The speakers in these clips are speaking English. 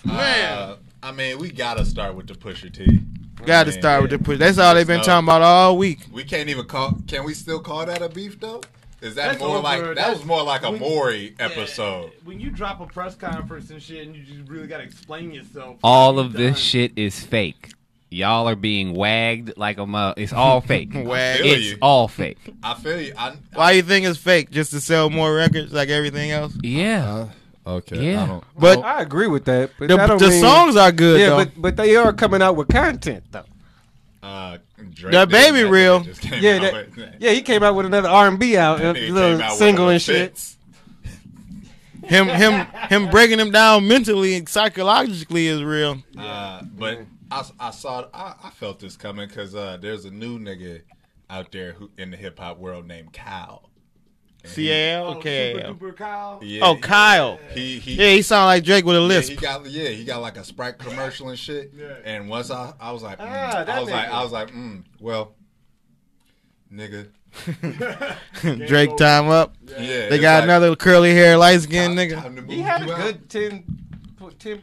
Man. I mean, we gotta start with the Pusha T. Got to start with the Pusha. That's all they've been talking about all week. We can't even call. Can we still call that a beef though? Is that That's more over. like that was more like a Maury Yeah, episode? when you drop a press conference and shit, and you just really gotta explain yourself. All of this shit is fake. Y'all are being wagged like a mug. It's all fake. Wagged. It's all fake. I feel you. Why you think it's fake? Just to sell more records like everything else? Yeah. Okay. Yeah. But I agree with that. But the songs are good, yeah, though. but they are coming out with content, though. Drake That Baby Real. Yeah, he came out with another R&B out, a little single and shit. Him breaking him down mentally and psychologically is real. But I felt this coming because there's a new nigga out there who in the hip hop world named Kyle. C-A-L? Super K-A-L. Duper Kyle. Yeah, Oh, Kyle. He sound like Drake with a lisp. he got like a Sprite commercial and shit. Yeah. And once I was like, well, nigga. Drake time up. Yeah, They got another curly hair, light skinned nigga. Time to move He had a you out. good 10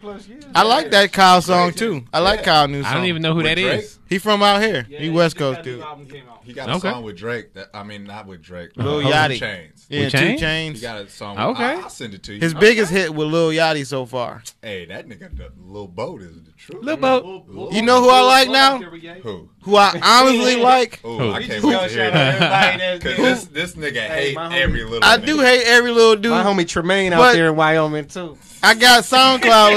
plus years. I like that Kyle song too. I like Kyle new song. I don't even know who With that Drake? is. He from out here. Yeah, he West Coast that dude. new album came out. He got a Okay. song with Drake. Not with Drake. Lil Two Yachty. Chains. Yeah, With 2 Chainz? Chainz. He got a song. Okay. I'll send it to you. His biggest hit with Lil Yachty so far. Hey, that nigga, the Lil Boat is the truth. Lil Boat. You know who I like now? Who? Who I honestly like? Oh, I We can't just wait gonna to hear shout out that. everybody that's Because good. this nigga Hey, hate my homie. every little I nigga. do hate every little dude. My homie Tremaine out But- there in Wyoming too. I got SoundCloud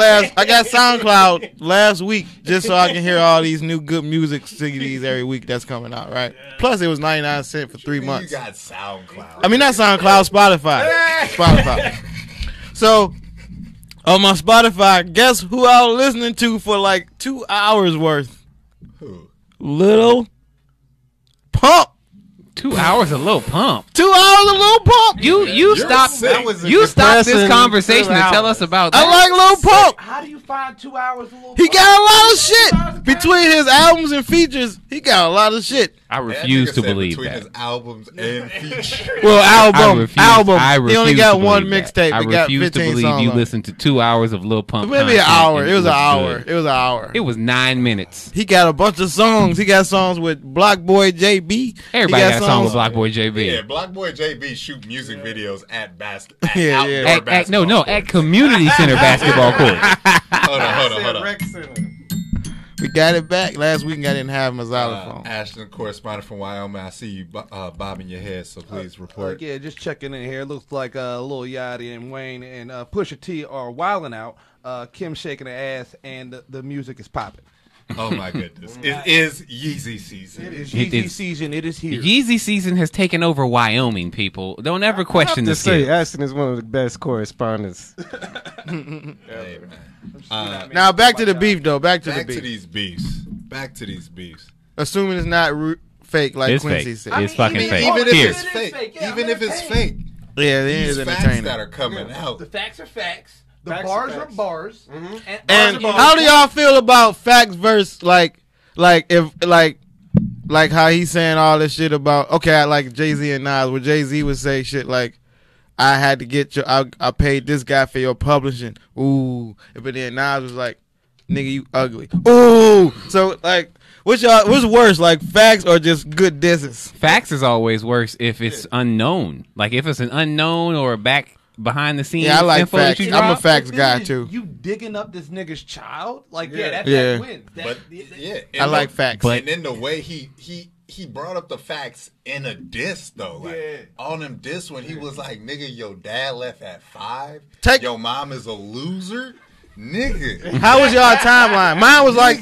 last week just so I can hear all these new good music CDs every week that's coming out, right? Plus it was 99 cents for 3 months. You got SoundCloud. I mean not SoundCloud, Spotify. So on my Spotify, guess who I was listening to for like 2 hours worth? Who? Lil Pump. 2 hours of Lil Pump. 2 hours of Lil Pump. You stop. sick. You stop this depressing conversation to 2 tell us about I that. like Lil Pump. How do you find 2 hours of Lil He Pump? got a lot of 2 hours shit of between his albums and features. He got a lot of shit. I That refuse nigga to said believe between that. his albums and features. Well, album. I He only refuse got to one believe that. mixtape. I He got refuse to 15 believe songs you on it. listened to 2 hours of Lil Pump. Maybe an content hour. and It was an looked hour. good. It was an hour. It was 9 minutes. He got a bunch of songs. He got songs with Block Boy JB. Everybody He got a song with Block Boy JB. Yeah, Block Boy JB shoot music videos at Yeah, outdoor yeah. basketball At courts. community center basketball court. Hold on. Rec Center. We got it back. Last week I didn't have my xylophone. Ashton, correspondent from Wyoming. I see you bobbing your head, so please report. Yeah, just checking in here. Looks like Lil Yachty and Wayne and Pusha T are wilding out. Kim shaking her ass, and the music is popping. Oh my goodness. It is Yeezy season. It is It Yeezy is- season. It is here. Yeezy season has taken over Wyoming, people. Don't ever question To this say, kid. Ashton is one of the best correspondents. Hey, man. Now back to the beef though. Back to the Back to beef. these beefs. Back to these beefs. Assuming it's not fake like It's Quincy fake. said. It's fucking fake. Even if Here. it's It is fake. fake. Yeah, Even I'm if it's entertained. fake. Yeah, it These is facts entertaining. that are coming out. The facts are facts. The Facts are bars are facts. bars. And how do y'all feel about facts versus like how he's saying all this shit about? Okay, I like Jay-Z and Nas, where Jay-Z would say shit like, "I had to get your, I paid this guy for your publishing." Ooh, but then Nas was like, "Nigga, you ugly." Ooh, so like, what's worse, like facts or just good disses? Facts is always worse if it's unknown. Like if it's an unknown or back behind the scenes. Yeah, I like info that facts. you I'm a drop. facts The guy thing is, too. You digging up this nigga's child? Like, Yeah. Yeah. that wins. But yeah, I like facts. But- and then the way he brought up the facts in a diss though, like Yeah. on him diss when he was like, "Nigga, your dad left at 5. Take- Your mom is a loser, nigga." How was y'all timeline? Mine was like,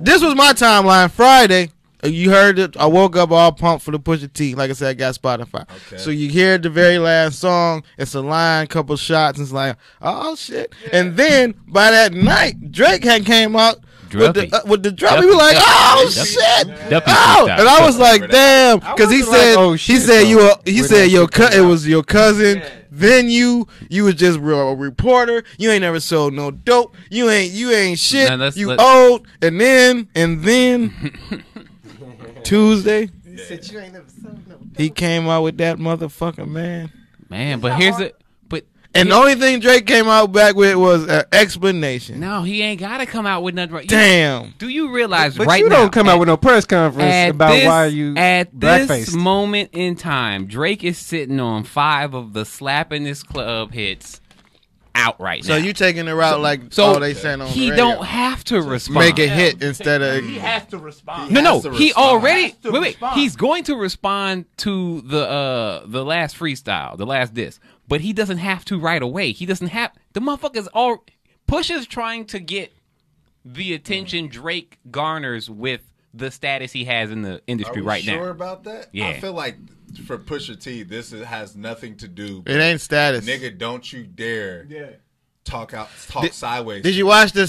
this was my timeline. Friday, you heard it. I woke up all pumped for the Pusha T. Like I said, I got Spotify. Okay. So you hear the very last song. It's a line, couple shots. And it's like, oh shit. And then by that night, Drake had came out with the drop. He was like, oh shit. Duppy Oh, freestyle. and I was like, damn, because he wasn't like, said, oh, he shit, said though, he when said that your shit came it was your cousin. Yeah. Then you was just a reporter. You ain't never sold no dope. You ain't shit. Now, let's- You let's- old. And then Tuesday, He said you ain't never sold no. he came out with that motherfucker, man. Man, but here's it. But And the only thing Drake came out back with was an explanation. No, he ain't got to come out with nothing. Damn. Do you realize But right you now? don't come out with no press conference about why you at blackface. this moment in time, Drake is sitting on 5 of the slapping this club hits out right now. So you taking the route so they saying on he the radio. don't have to respond. Make a hit instead of. He has to respond. No, he respond. already. Has to Wait, respond. he's going to respond to the last freestyle, the last diss, but he doesn't have to right away. He doesn't have the motherfuckers. All Pusha's trying to get the attention Drake garners with the status he has in the industry Are we right sure now. about that? Yeah. I feel like for Pusha T, has nothing to do. It ain't status. Nigga, don't you dare talk sideways. Did you watch the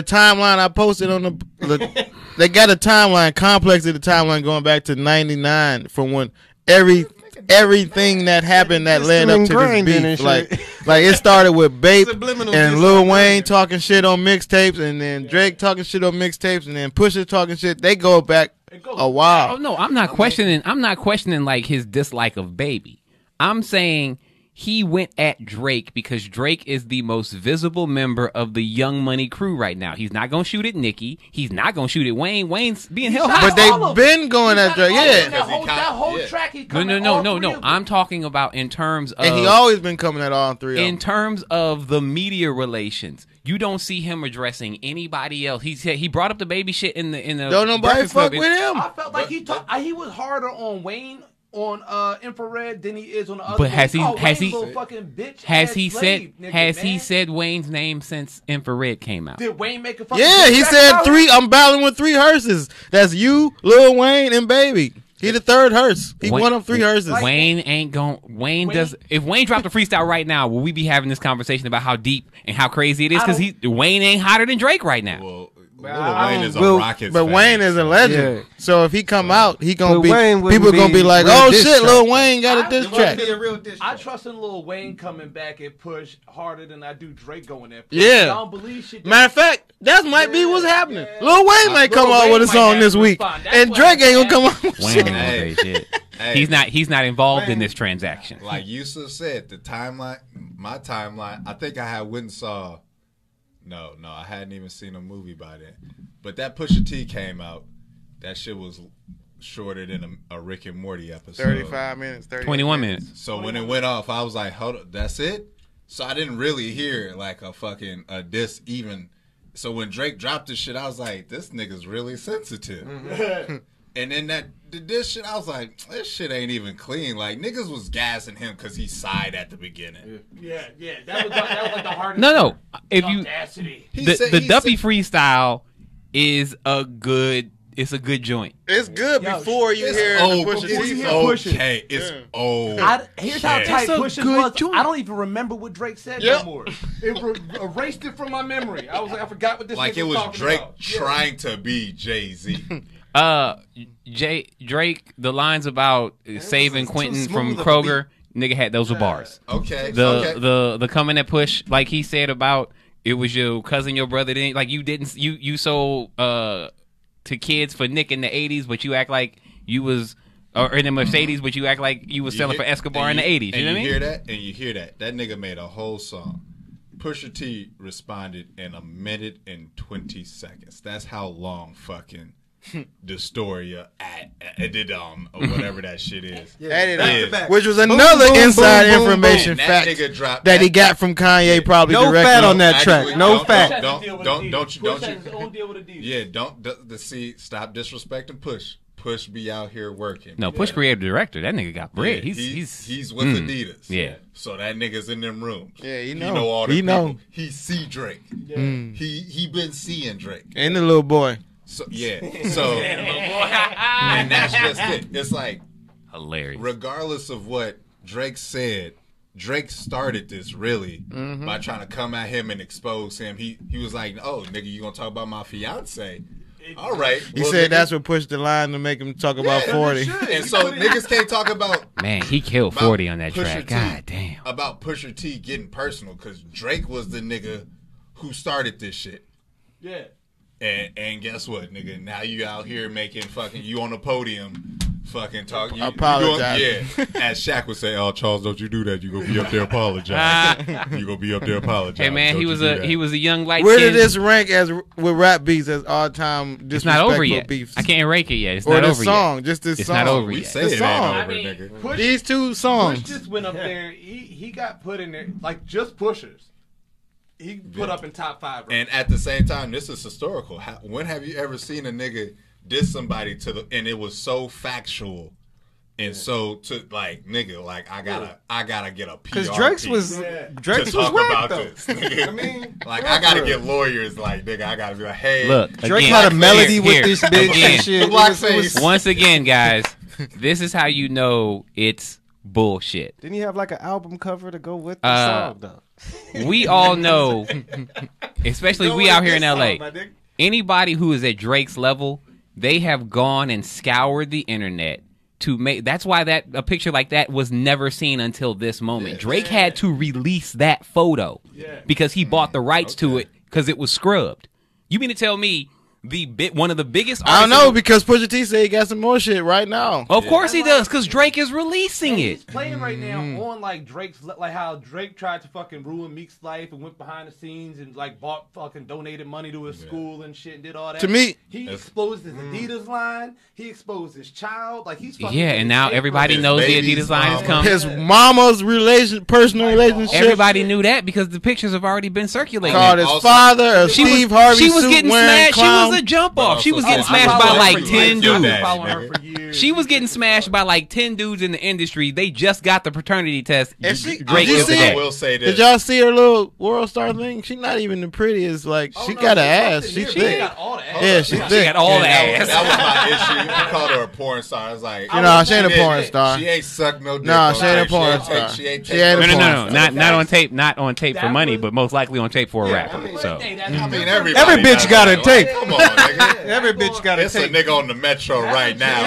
timeline I posted on the they got a timeline, complex of the timeline going back to 99 from when everything that happened that led up to this beef. Like it started with Bape and Lil Wayne talking shit on mixtapes, and then Drake talking shit on mixtapes, and then Pusha talking shit. They go back a while. Oh no, I'm not questioning. I'm not questioning like his dislike of Baby. I'm saying he went at Drake because Drake is the most visible member of the Young Money crew right now. He's not gonna shoot at Nicki. He's not gonna shoot at Wayne. Wayne's being held hostage. But they've been going at Drake, yeah. That whole track, he No. I'm talking about in terms of. And he always been coming at all three of them. In terms of the media relations, you don't see him addressing anybody else. He brought up the Baby shit in the. Don't nobody Breakfast fuck Club. with him. I felt like he was harder on Wayne on Infrared than he is on the other. But has he said Wayne's name since Infrared came out? Did Wayne make a fucking Yeah, he track said about three. it? I'm battling with 3 hearses. That's you, Lil Wayne, and Baby. He the 3rd hearse. He one of 3 hearses. Wayne ain't going. Wayne does. If Wayne dropped a freestyle right now, will we be having this conversation about how deep and how crazy it is? Because Wayne ain't hotter than Drake right now. Well, Lil Wayne is a Rockets But fan, Wayne is a legend. Yeah. So if he come out, he gonna But be. Wayne wouldn't People gonna be be like, real "Oh diss shit, track. Lil Wayne got a diss track." I trust in Lil Wayne coming back and push harder than I do Drake going there. Yeah. I don't believe shit. Matter of fact, that might be what's happening. Yeah. Lil Wayne might come Lil out Wayne with a might song have this to week, respond. That's and what Drake ain't gonna happened. come out with Wayne shit. ain't gonna say shit. Hey. He's not involved in this transaction. Like Yusuf said, my timeline. I think I had went and saw. No, I hadn't even seen a movie by then. But that Pusha T came out. That shit was shorter than a Rick and Morty episode. 35 minutes, 21 minutes. So when it went off, I was like, hold up, that's it? So I didn't really hear like a diss even. So when Drake dropped this shit, I was like, this nigga's really sensitive. And then this shit, I was like, this shit ain't even clean. Like, niggas was gassing him because he sighed at the beginning. Yeah. That was like the hardest. No. If you audacity. the Duppy freestyle is a good. It's a good joint. It's good before you hear the Pusha T song. Okay, it's old. Here's how tight It's a Pusha good was. joint. I don't even remember what Drake said Yep. no more. It erased it from my memory. I was like, I forgot what this Like nigga it was talking Drake about. trying to be Jay-Z. Drake, the lines about saving Quentin from Kroger, nigga had those were bars. Okay. The coming at Push, like he said about it was your cousin, your brother didn't like you sold to kids for Nick in the 80s, but you act like you was or in the Mercedes, but you act like you was selling for Escobar in the 80s. You know what I mean? Hear that? And you hear that? That nigga made a whole song. Pusha T responded in 1 minute and 20 seconds. That's how long fucking Dystoria at Adidon or whatever that shit is. Which was another inside information And that fact nigga dropped that he got from Kanye, probably No directly. fat on that track. Actually, No don't- fat. Don't Push you? has his own deal with Adidas. Yeah, stop disrespecting Push. Push be out here working. No, Push creative director. That nigga got bread. Yeah, he's with Adidas. Yeah. So that nigga's in them rooms. Yeah, He know. know all the He people. know. He see Drake. Yeah. He been seeing Drake. And the little boy. So yeah. So and that's just it. It's like Hilarious. regardless of what Drake said, Drake started this really by trying to come at him and expose him. He was like, "Oh, nigga, you gonna talk about my fiance?" All right. He well, said nigga, that's what pushed the line to make him talk about 40. And so niggas can't talk about Man, he killed about 40 on that Pusha track. T, God damn. About Pusha T getting personal because Drake was the nigga who started this shit. Yeah. And guess what, nigga? Now you out here making fucking you on the podium fucking talk. You apologize. Yeah, as Shaq would say, "Oh, Charles, don't you do that? You gonna be up there apologize. You gonna be up there apologize." Hey man, Don't he you was do a that. he was a young light. Where kid. did this rank as with rap beefs as all time disrespectful It's not over yet. beefs? I can't rank it yet. It's or not the over song, yet. just this It's song. not over We yet. say The it ain't song. over, I mean, nigga. Push, These two Push songs. just went up there. He got put in there like just pushers. He put up in top 5. Right? And at the same time, this is historical. When have you ever seen a nigga diss somebody and it was so factual and so to like nigga, like I gotta get a PR Because Drake's was to Drake's was talk whack about though. this. Nigga. I mean, like I gotta get lawyers. Like nigga, I gotta be like, hey, Look, Drake again, had a melody with here, this bitch again. and shit. The It black was- it was- face. Once again, guys, this is how you know it's bullshit. Didn't he have like an album cover to go with the Uh, song though? We all know, especially Go we with out here in this LA. song, my nigga. Anybody who is at Drake's level, they have gone and scoured the internet to make. That's why a picture like that was never seen until this moment. Drake had to release that photo because he bought the rights to it because it was scrubbed. You mean to tell me one of the biggest? I don't artists know because Pusha T said he got some more shit right now. Of course he does, because Drake is releasing And it. he's playing right now on like Drake's, like how Drake tried to fucking ruin Meek's life and went behind the scenes and like bought fucking donated money to his school and shit and did all that. To me- he exposed his Adidas line. He exposed his child. Like he's fucking Yeah, and now everybody His knows the baby's Adidas line is mama. coming. His mama's personal relationship. Everybody knew that because the pictures have already been circulating. Called his Also- father a She was, Steve Harvey she was suit getting wearing smashed. clown. She was a jump off. She was also- getting I smashed follow by her like for 10 years. dudes. Daddy, following her nigga. for years. She was getting smashed by like 10 dudes in the industry. They just got the paternity test. And she- Drake did you is see today. it? I will say this. Did y'all see her little world star thing? She not even the prettiest. Like she got an ass. She She thick. got all the ass. Yeah, she She thick. got all the that ass. was my issue. I called her a porn star. I was like, No, she ain't a porn star. She ain't sucked no dick. No, on she ain't a tape. porn ain't star. She ain't She take ain't a No, porn no, no, star. not on tape. Not on tape for That money, was- but most likely on tape for a rapper. So Hey, that's I mean, Every everybody bitch does got that. a tape. Like, come on, nigga. Every bitch got a It's a tape. nigga on the metro right now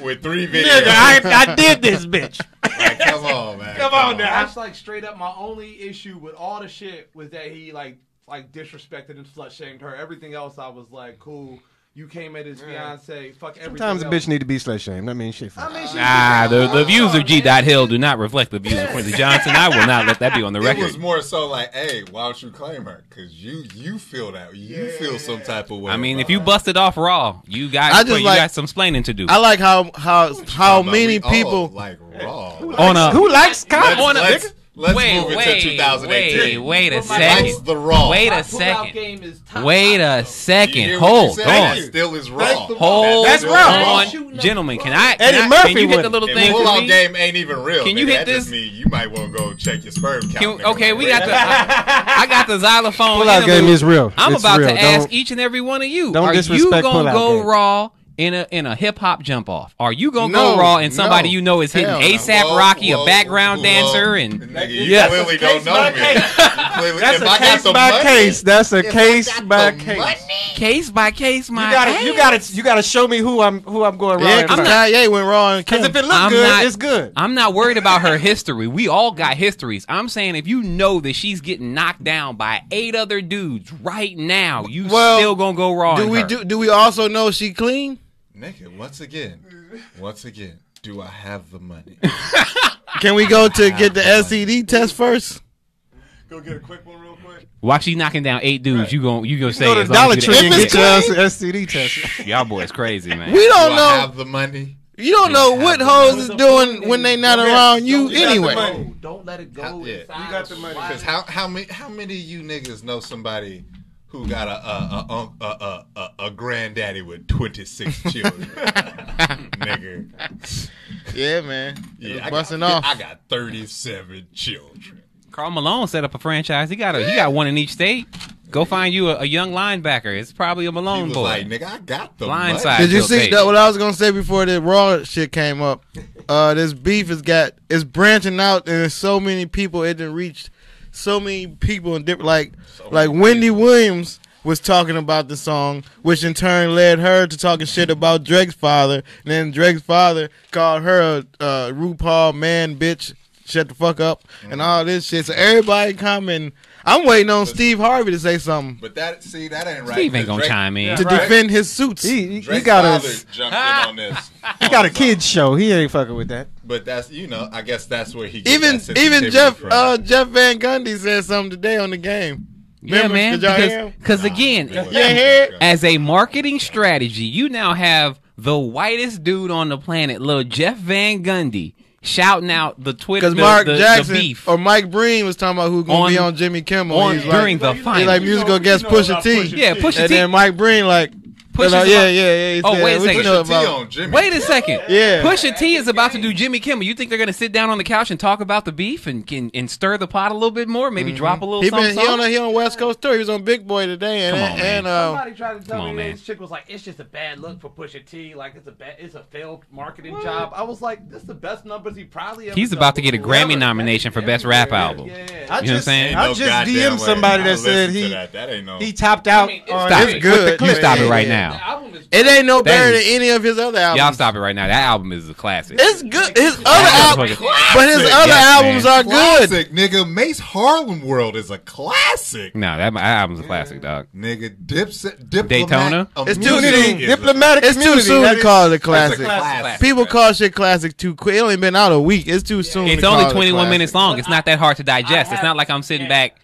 with 3 videos. Nigga, I did this bitch. Like, come on, man. Come on now. That's like straight up my only issue with all the shit was that he like disrespected and slut shamed her. Everything else I was like, cool. You came at his fiance. Fuck everything. Sometimes a else. bitch need to be slut shamed. I mean, shit. I mean, she the views of G. Hill do not reflect the views of Quincy Johnson. I will not let that be on the It record. was more so like, hey, why don't you claim her? Because you feel that. You feel some type of way. I mean, about if you her. busted off raw, you got I just you like- got some splaining to do. I like how Talking about many we all people. like raw. On a Who likes cops? Let's wait, move into wait, 2018. wait a But my second. Likes the raw. Wait My a pullout second. game is top Wait a notch, You second. hear what Hold you said? on. That still is raw. Hold That's still on, gentlemen. Can I? Eddie Can Murphy you hit with the it. little If thing for pull-out me? game ain't even real. Can you nigga, hit that this? just mean you might want to go check your sperm count. Can, nigga. okay, we got the. I got the xylophone. Pull-out game interlude. is real. I'm It's about real. to ask Don't- each and every one of you. don't Are you disrespect gonna pull-out go game. raw in a hip hop jump off? Are you gonna No, go raw and somebody no. you know is hitting Hell no. ASAP Whoa, Rocky, whoa, a background whoa. dancer, and Nigga, you Yes. clearly don't know me. You clearly, That's if a I got case the by money, case. That's a if I case got by the case. money, case by case, my You gotta show me who I'm going raw. Yeah, because Kanye went raw and Because if it look I'm good, not- it's good. I'm not worried about her history. We all got histories. I'm saying if you know that she's getting knocked down by 8 other dudes right now, you Well, still gonna go raw. do in we her. do we also know she clean? nigga, once again, do I have the money? Can we go to get the STD test first? Go get a quick one real quick. While she's knocking down 8 dudes, you gonna say Go to as long Dollar as Tree you and If get it's your STD test. y'all boys crazy, man. We Do don't I know. have the money? You don't know what hoes is doing when they not around you You got the anyway. money. Don't let it go. Yeah. inside You got the of money. why- Because how many of you niggas know somebody who got a granddaddy with 26 children? Nigga. Yeah, man. It was Yeah, busting off. I got 37 children. Carl Malone set up a franchise. He got one in each state. Go find you a young linebacker. It's probably a He Malone was boy. like, nigga, I got the Blindside. money. Did you Bill see Gates. that? What I was gonna say before the raw shit came up? This beef is branching out, and there's so many people. It didn't reach so many people in different. Like Wendy Williams was talking about the song, which in turn led her to talking shit about Drake's father. And then Drake's father called her a RuPaul man, bitch. Shut the fuck up and all this shit. So everybody commenting. I'm waiting on Steve Harvey to say something But that ain't right. Steve ain't gonna Drake- chime in. to defend his suits. He Drake's got father a jumped in on this. he got a kids show. He ain't fucking with that. But that's I guess that's where he gets Even that sensitivity Jeff from. Jeff Van Gundy said something today on the game. Yeah, Remember? man. Did y'all hear him? Because again, You ain't hear it? as a marketing strategy, you now have the whitest dude on the planet, little Jeff Van Gundy, shouting out the Twitter Because Mark the Jackson beef or Mike Breen was talking about who's going to be on Jimmy Kimmel. He's during like, the finals. He like musical guest Pusha T. Yeah, Pusha And T. then Mike Breen like, Pusha's yeah. about- He Oh, said, wait a what you second. know Pusha T about? on Jimmy. Wait a second. Yeah. Pusha T is about to do Jimmy Kimmel. You think they're going to sit down on the couch and talk about the beef and stir the pot a little bit more? Maybe drop a little He something? he on West Coast tour. He was on Big Boy today, and Come on, man. Somebody tried to come tell on, me man. this chick was like, it's just a bad look for Pusha T. Like it's a failed marketing job. I was like, this is the best numbers he probably ever He's done about to get a before. Grammy nomination for Best Rap Album. Yeah. I You know what I'm just saying? I just goddamn DM'd way. somebody I that said listened to he that ain't no. he topped out I mean, on Stop It's it. good. You stop it right The now. album is It ain't no better is- than any of his other albums. Y'all stop it right now. That album is a classic. It's good. His other That's albums, fucking- but his Classic. other Yes, albums man. are good. Classic, nigga. Mace Harlem World is a classic. No, that album's a classic, dog. Nigga, Diplomat Daytona? It's too Immunity soon. is Diplomatic It's too community. soon That to is- call it a That's a classic. classic. People call shit classic too quick. It only been out a week. It's too soon. It's to only call it 21 classic. minutes long. It's not that hard to digest. It's have- not like I'm sitting back.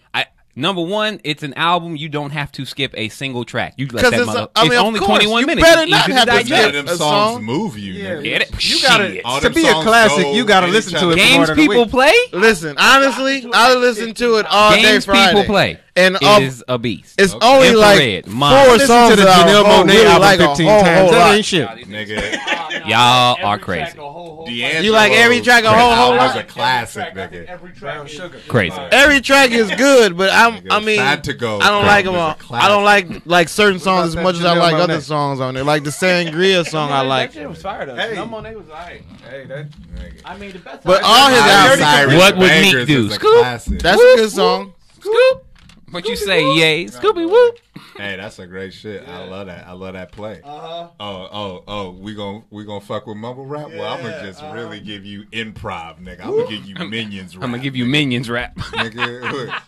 Number one, it's an album you don't have to skip a single track. You let 'Cause that it's mother. I mean, It's of only course, 21 you minutes. better It's not easy have to None skip of them a songs song. move you, Yeah. nigga. Get it? You gotta Shit. All to them be a songs classic. go You gotta in listen each to it other. for more Games than a people week. play. Listen, honestly, I listen to it all day Games Friday. people play. And It is a beast. it's only like Infrared, four Mine. Listen songs to the that I Janelle whole Monáe really album like 15 a whole times. That lot. ain't shit. Nigga, Y'all are crazy. D'Angelo You like every track a whole was lot? a classic, nigga. Every track is Crazy. Every track is good, but I mean, Sad to Go I don't like them is a all. classic. I don't like certain songs as that much as I Janelle like Monáe? other songs on there. Like the Sangria song, I like. That shit was fire though. Hey. No Monet was alright. Hey, that Nigga. I mean, the best. But song- all his Miley albums, Cyrus What would Bangers Meek do? is a Scoop? classic. that's a good song. Scoop. What you say? Yay. Scooby Whoop. Hey, that's a great shit. I love that. I love that play. Uh-huh. Oh, we gonna fuck with mumble rap? Well, I'm gonna just really give you improv, nigga. I'm gonna give you Minions rap. I'm gonna give you Minions rap. nigga.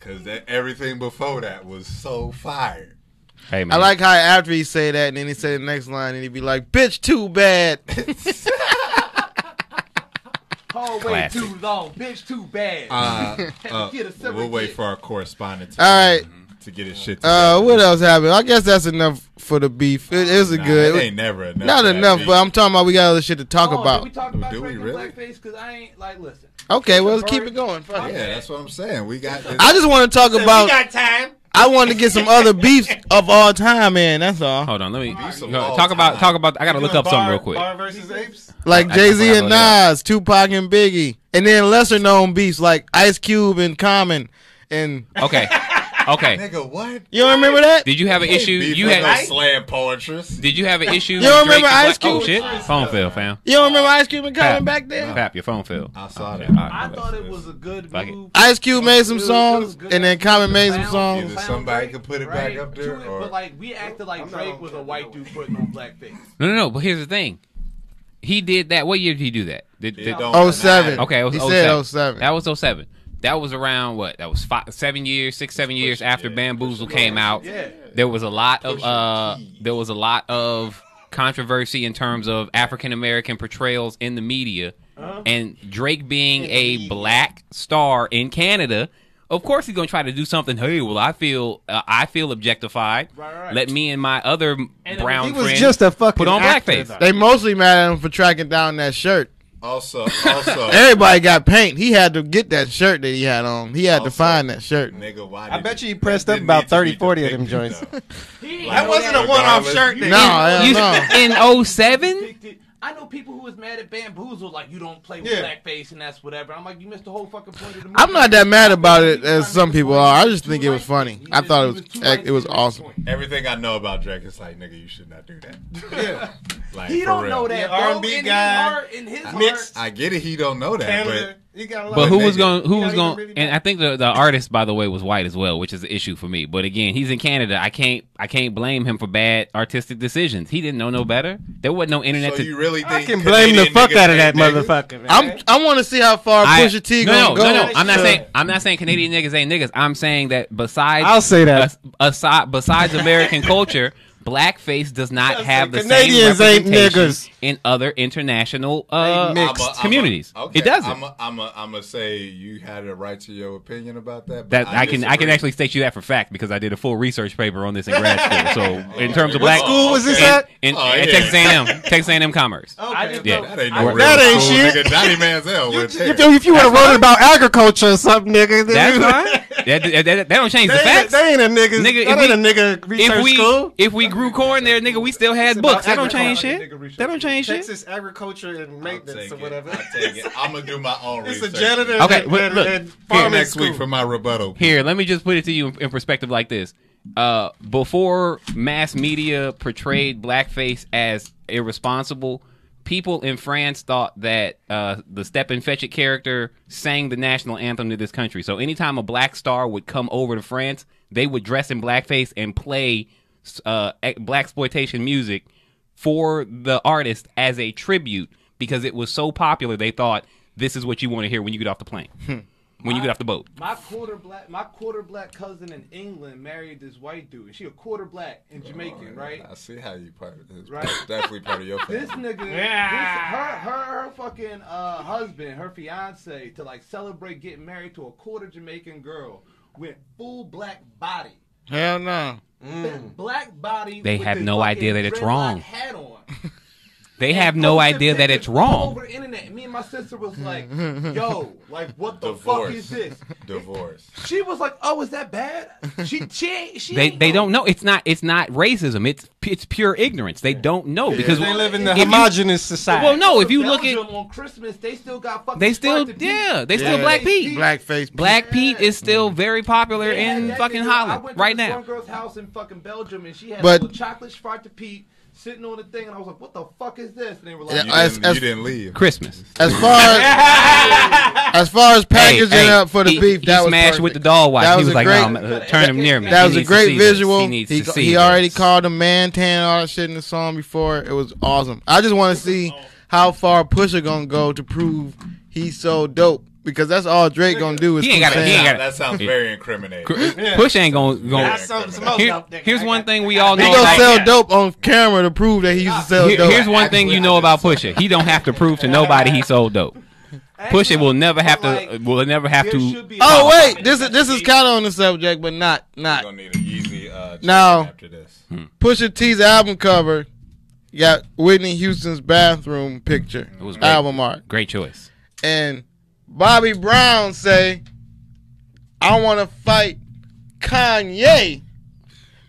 Cause everything before that was so fire. Hey man. I like how after he say that, and then he say the next line, and he be like, "Bitch, too bad." Oh, wait Classic. too long. Bitch, too bad. Get a separate We'll wait kid. for our correspondent All right. to get his shit together. What else happened? I guess that's enough for the beef. It was a Nah, good. It ain't never enough. Not for that enough, beat. but I'm talking about we got other shit to talk Did we about. talk about Do we Drake and really? blackface? Because I ain't like, listen. Okay, well, let's keep it going. Fuck it. Yeah, that's what I'm saying. We got this. I just want to talk about. time. I want to get some other beefs of all time, man. That's all. Hold on, let me Beefs of go- all talk about. time. I gotta look up something real quick. Bar versus apes. Like I Jay Z forgot and about Nas, Tupac and Biggie, and then lesser known beefs like Ice Cube and Common. And Okay, okay. Nigga, what? you don't remember that? Did you have an issue? You had. slam poetry. Did you have an issue? You with don't Drake remember and Ice Black- Oh Cube? shit! Phone fell, fam. You don't remember Ice Cube and Common Pap. back then? Pap, your phone fell. I saw that. Okay, all right, I my thought bad. it was a good Fuck it. move. Ice Cube made some It was songs, good. and then Common made some Found- songs. Either found somebody Drake, could put it right, back up there, to it, or- but like we acted like I'm not Drake was a okay white with dude putting on blackface. No. But here's the thing. He did that. What year did he do that? It Did- don't 07. matter. Okay, it was He 07. said 07. That was 07. That was around what? That was 7 years after Bamboozle came out. Yeah. There was a lot of controversy in terms of African American portrayals in the media, and Drake being a black star in Canada. Of course, he's gonna try to do something. Hey, well, I feel objectified. Right. Let me and my other brown He was friend just a fucking put on actor, blackface. though. They mostly mad at him for tracking down that shirt. Also, Everybody got paint. He had to get that shirt that he had on. He had to Also- find that shirt. nigga, why? I did bet it- you he pressed that up didn't about need to be 30, 40 of them depicted, joints. though. That wasn't a one-off shirt. No, hell You- no. in 07? I know people who was mad at Bamboozle, like you don't play with Yeah. blackface and that's whatever. I'm like, you missed the whole fucking point of the movie. I'm not that mad about it as some people are. I just think it was funny. I thought it was awesome. Everything I know about Drake is like, nigga, you should not do that. Like, He for don't real. know that. Yeah, though. R&B In guy, in his mixed. heart. I get it. He don't know that, Canada. but You gotta But love who it. was going? Who You was gotta going? really And I think the artist, by the way, was white as well, which is the issue for me. But again, he's in Canada. I can't blame him for bad artistic decisions. He didn't know no better. There wasn't no internet. So you really I think can blame the Canadian fuck niggas out of that ain't niggas? motherfucker, man. I want to see how far Pusha T gonna go. No. I'm not saying Canadian niggas ain't niggas. I'm saying that besides I'll say that. besides American culture, blackface does not have the Canadians same ain't representation niggas. in other international mixed. communities. It doesn't. I'm gonna say you had a right to your opinion about that. But That I can disagree. actually state you that for fact because I did a full research paper on this in grad school. So in terms of What black school was this okay. at? in Oh, yeah. Texas A&M, Texas A&M Commerce. I just Yeah. know- That ain't no real That ain't school, shit. nigga. Johnny Manziel went there. If you would have wrote about agriculture or something, nigga, That's fine. That don't change the facts. They ain't a nigga. Nigga, That ain't a nigga research school. if we grew corn there, nigga, we still had books. That don't change agriculture. shit. That don't change shit. Texas agriculture and I'll maintenance take or it. whatever. I'll take it. I'm gonna do my own It's a research. janitor. Okay, that- but look, that here, farming Next school. week for my rebuttal. Here, let me just put it to you in perspective like this. Before mass media portrayed blackface as irresponsible, people in France thought that the Step and Fetch It character sang the national anthem to this country. So anytime a black star would come over to France, they would dress in blackface and play blaxploitation music for the artist as a tribute because it was so popular. They thought this is what you want to hear when you get off the plane, when you get off the boat. My quarter black cousin in England married this white dude, and she a quarter black and Jamaican, right? I see how you part of this. Right. Definitely part of your family. This nigga, her fucking husband, her fiance, to like celebrate getting married to a quarter Jamaican girl, went full black body. Hell no. Black body. They with have the no fucking idea that it's dreadlock wrong. Hat on. They have no Posted idea that pictures it's wrong. all over the internet. Me and my sister was like, "Yo, like, what the fuck is this?" Divorce. She was like, "Oh, is that bad?" She They don't know. It's not racism. It's pure ignorance. They don't know because They live in the if you- homogenous society. Well, no. If you look Belgium at, on Christmas, they still got fucking. they still Sprite to beat. still Black Pete. Blackface. Black Pete is still very popular They had in that fucking nigga- I Holland went to right this now. One girl's house in fucking Belgium, and she had But- a little chocolate Sprite to Pete sitting on the thing, and I was like, "What the fuck is this?" And they were like, Yeah, You didn't leave. Christmas. As far as packaging up for the beef, that he was smashed perfect. with the dog watch. That He was was a like, great- "No, turn him near me." That He was a needs to great see this. visual. He needs to see He already this. called him man tan and all that shit in the song before. It was awesome. I just want to see how far Pusha gonna go to prove he's so dope because that's all Drake gonna do is He ain't gotta- keep he ain't saying- gotta- That sounds very incriminating. Push ain't gonna. Here's one thing we all He know. gonna about- sell dope on camera to prove that he used to sell dope. Here's one thing you know about Pusha. He don't have to prove to nobody he sold dope. Pusha will never have to. Will never have to. Oh wait, this is kind of on the subject, but not. You're gonna need an easy Now- after this. Pusha T's album cover got Whitney Houston's bathroom picture, It was great. album art, Great choice. and Bobby Brown say, "I want to fight Kanye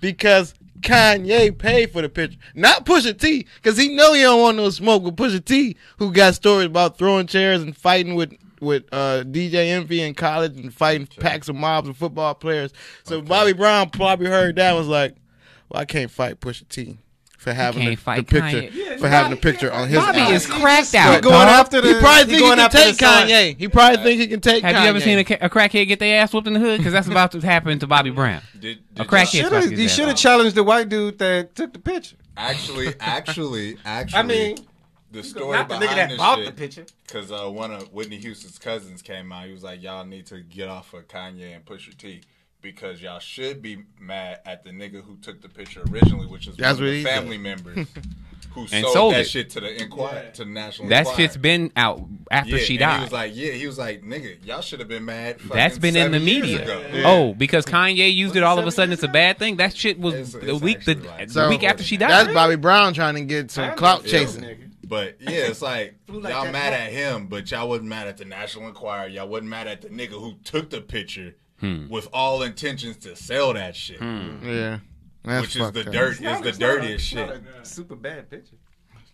because Kanye paid for the picture, not Pusha T, because he know he don't want no smoke with Pusha T, who got stories about throwing chairs and fighting with DJ Envy in college and fighting packs of mobs of football players. So Bobby Brown probably heard that and was like, well, I can't fight Pusha T for having can't the fight picture Kanye. for having the picture on his Bobby album. is cracked But out. going dog, after he the- probably he think he going can after take the son. Kanye. He probably think he can take Kanye. Have you ever seen a crackhead get their ass whooped in the hood? Because that's about to happen to Bobby Brown. Did A crackhead. about to get He his should ass have challenged the white dude that took the picture. Actually, I mean, the story not the behind nigga that this bought shit, the picture. because one of Whitney Houston's cousins came out. He was like, "Y'all need to get off of Kanye and Pusha T because y'all should be mad at the nigga who took the picture originally, which is That's one what of he the said. family members who And sold sold that it. shit to the Inquirer, to the National That Enquirer." shit's been out after she and died. He was like, nigga, y'all should have been mad. That's been in the 7 years media. ago." Oh, because Kanye used it all of a sudden it's a bad thing. That shit was It's the week actually like- the So, week after she died. That's Bobby Brown trying to get some clout chasing. But yeah, it's like like y'all that mad hat. at him, but y'all wasn't mad at the National Enquirer. Y'all wasn't mad at the nigga who took the picture with all intentions to sell that shit, Yeah, that's which is fucked the up. dirt. Is the dirtiest shit. Super bad picture.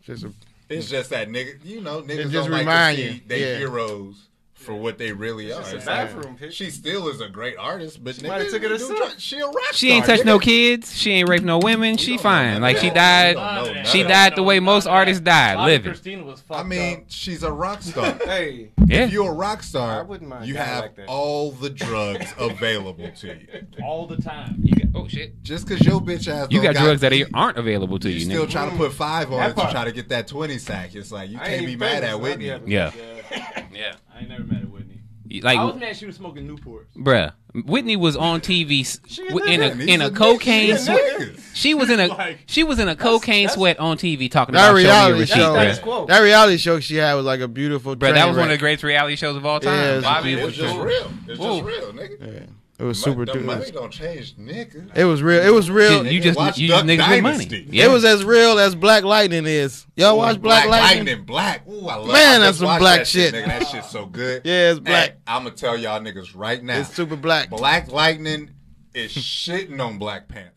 Just a- It's just that nigga, niggas just don't like to remind see you, their yeah. heroes for what they really are. It's It's a like, bathroom pic. she still is a great artist, but might have took it herself. she a rock star. She ain't touched no nigga. kids. She ain't raped no women. We She don't know fine. none Like of she that. died. We don't know She none of died that. the way most artists die, Bobby living. Christina was fucked I mean, up. she's a rock star. Hey, Yeah. If you're a rock star, I wouldn't mind you dying have like that. all the drugs available to you. all the time. Oh shit. Just because your bitch ass You don't got drugs that you aren't available to you. still Nigga. trying to put 5 on That it to part. try to get that 20 sack. It's like you I can't ain't be even mad famous, at so I'd Whitney. be having- Yeah. Yeah. I ain't never mad at Whitney. Like I was mad she was smoking Newports. bruh, Whitney was on TV in He's a cocaine nigga. sweat. She was in a Like- she was in a cocaine sweat on TV talking That about Show Me reality Your show, Receipt, That's bruh. quote. that reality show she had was like a beautiful. Bruh, that train was one of the wreck. greatest reality shows of all Yeah, time. it's Bobby It's was just cool. real. It's Whoa. just real, nigga. Yeah, it was super. The dude. money don't change, nigga. It was real. It was real. You just Watch you Duck niggas with money. Dynasty. Yeah. It was as real as Black Lightning is. Y'all watch Black Lightning? Black. Ooh, I love. Man, I that's just some watched black that shit. Nigga, that shit's so good. Yeah, it's black. Hey, I'm gonna tell y'all niggas right now. It's super black. Black Lightning is shitting on Black Panther.